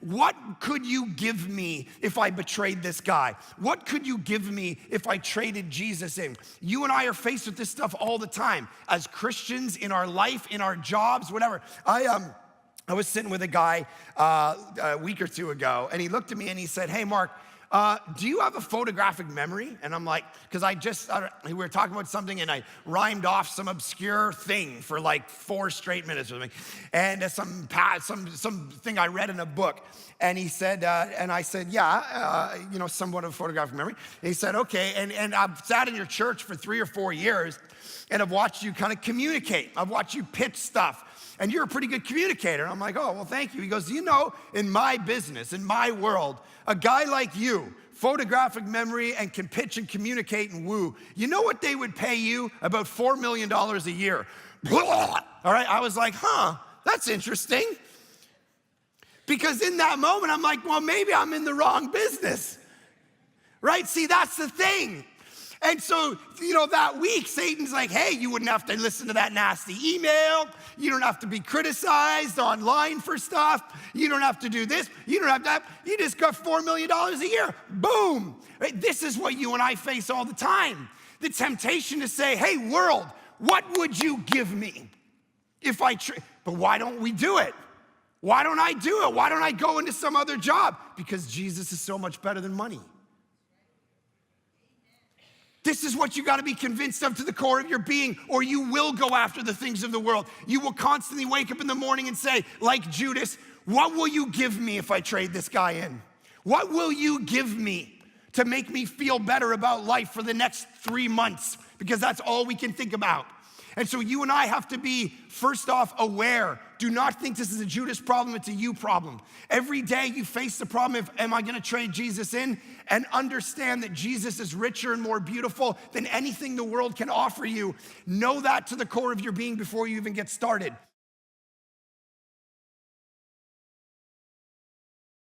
what could you give me if I betrayed this guy? What could you give me if I traded Jesus in? You and I are faced with this stuff all the time as Christians in our life, in our jobs, whatever. I was sitting with a guy a week or two ago, and he looked at me and he said, "Hey, Mark, do you have a photographic memory?" And I'm like, because we were talking about something and I rhymed off some obscure thing for like 4 straight minutes or something. And something I read in a book. And he said, and I said, yeah, somewhat of a photographic memory. And he said, okay, and I've sat in your church for 3 or 4 years and I've watched you kind of communicate. I've watched you pitch stuff. And you're a pretty good communicator. And I'm like, oh, well, thank you. He goes, in my business, in my world, a guy like you, photographic memory and can pitch and communicate and woo, you know what they would pay you? About $4 million a year. All right, I was like, that's interesting. Because in that moment, I'm like, well, maybe I'm in the wrong business, right? See, that's the thing. And so, that week, Satan's like, hey, you wouldn't have to listen to that nasty email. You don't have to be criticized online for stuff. You don't have to do this. You don't have that. You just got $4 million a year. Boom. Right? This is what you and I face all the time. The temptation to say, hey, world, what would you give me if but why don't we do it? Why don't I do it? Why don't I go into some other job? Because Jesus is so much better than money. This is what you got to be convinced of to the core of your being, or you will go after the things of the world. You will constantly wake up in the morning and say, like Judas, what will you give me if I trade this guy in? What will you give me to make me feel better about life for the next 3 months? Because that's all we can think about. And so you and I have to be, first off, aware. Do not think this is a Judas problem, it's a you problem. Every day you face the problem of, am I gonna trade Jesus in? And understand that Jesus is richer and more beautiful than anything the world can offer you. Know that to the core of your being before you even get started.